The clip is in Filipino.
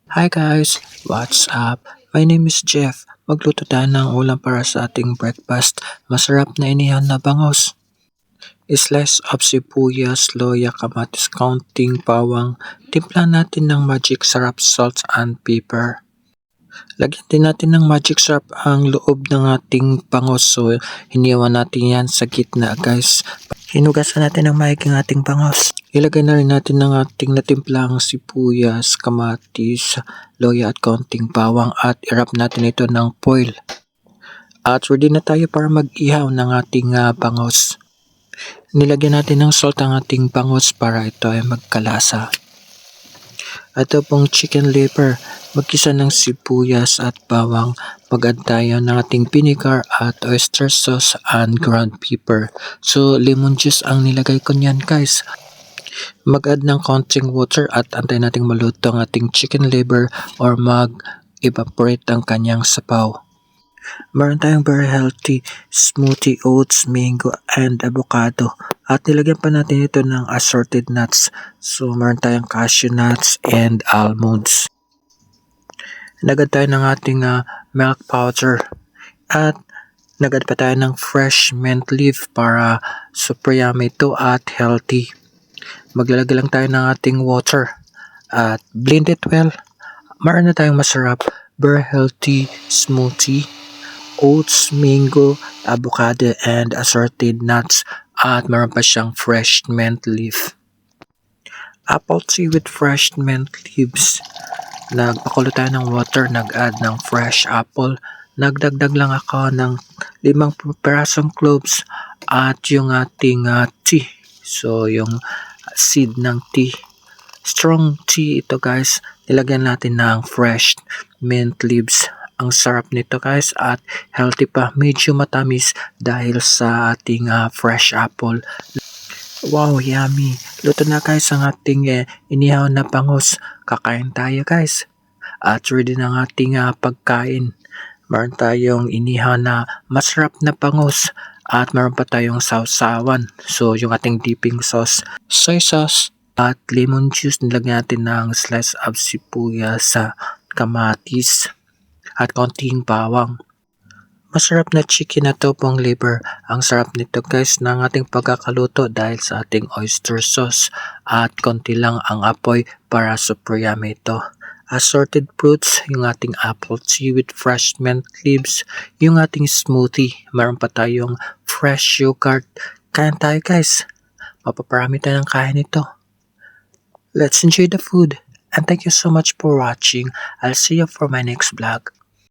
Hi guys, what's up? My name is Jeff. Magluto tayo ng ulam para sa ating breakfast. Masarap na inihaw na bangos. Slice of sibuyas, loya, kamatis, kaunting bawang. Timpla natin ng magic sarap, salt and pepper. Lagyan din natin ng magic syrup ang loob ng ating bangos. So, hiniwan natin yan sa gitna guys. Hinugasan natin ng maiging ating bangos. Ilagay na rin natin ng ating natimplang sibuyas, kamatis, loya at kaunting bawang at irap natin ito ng foil. At ready na tayo para mag-ihaw ng ating bangos. Nilagyan natin ng salt ang ating bangos para ito ay magkalasa. Ito pong chicken liver, magkisa ng sibuyas at bawang, mag-add tayo ng ating vinegar at oyster sauce and ground pepper. So lemon juice ang nilagay ko niyan guys. Mag-add ng konting water at antayin nating maluto ang ating chicken liver or mag-evaporate ang kanyang sabaw. Meron tayong very healthy smoothie, oats, mango, and avocado. At nilagyan pa natin ito ng assorted nuts. So, meron tayong cashew nuts and almonds. Nagad tayo ng ating milk powder. At nagad pa tayo ng fresh mint leaf para super yummy ito at healthy. Maglalagay lang tayo ng ating water. At blend it well. Meron na tayong masarap, very healthy smoothie. Oats, mango, avocado, and assorted nuts at meron pa siyang fresh mint leaf. Apple tea with fresh mint leaves. Nagpakulo tayo ng water, nag-add ng fresh apple. Nagdagdag lang ako ng 5 pirasong cloves at yung ating tea. So, yung seed ng tea. Strong tea ito guys. Nilagyan natin ng fresh mint leaves. Ang sarap nito guys at healthy pa. Medyo matamis dahil sa ating fresh apple. Wow, yummy. Luto na guys ang ating inihaw na bangos. Kakain tayo guys. At ready na ang ating pagkain. Meron tayong inihaw na masarap na bangos. At meron pa tayong sausawan. So yung ating dipping sauce, soy sauce at lemon juice. Nilagyan natin ng slice of sibuyas sa kamatis at konting bawang. Masarap na chicken na to pong liver. Ang sarap nito guys ng ating pagkakaluto dahil sa ating oyster sauce at konti lang ang apoy para super yummy ito. Assorted fruits, yung ating apple tea with fresh mint leaves, yung ating smoothie, meron pa tayong fresh yogurt. Kain tayo guys. Mapaparami tayo ng kain ito. Let's enjoy the food and thank you so much for watching. I'll see you for my next vlog.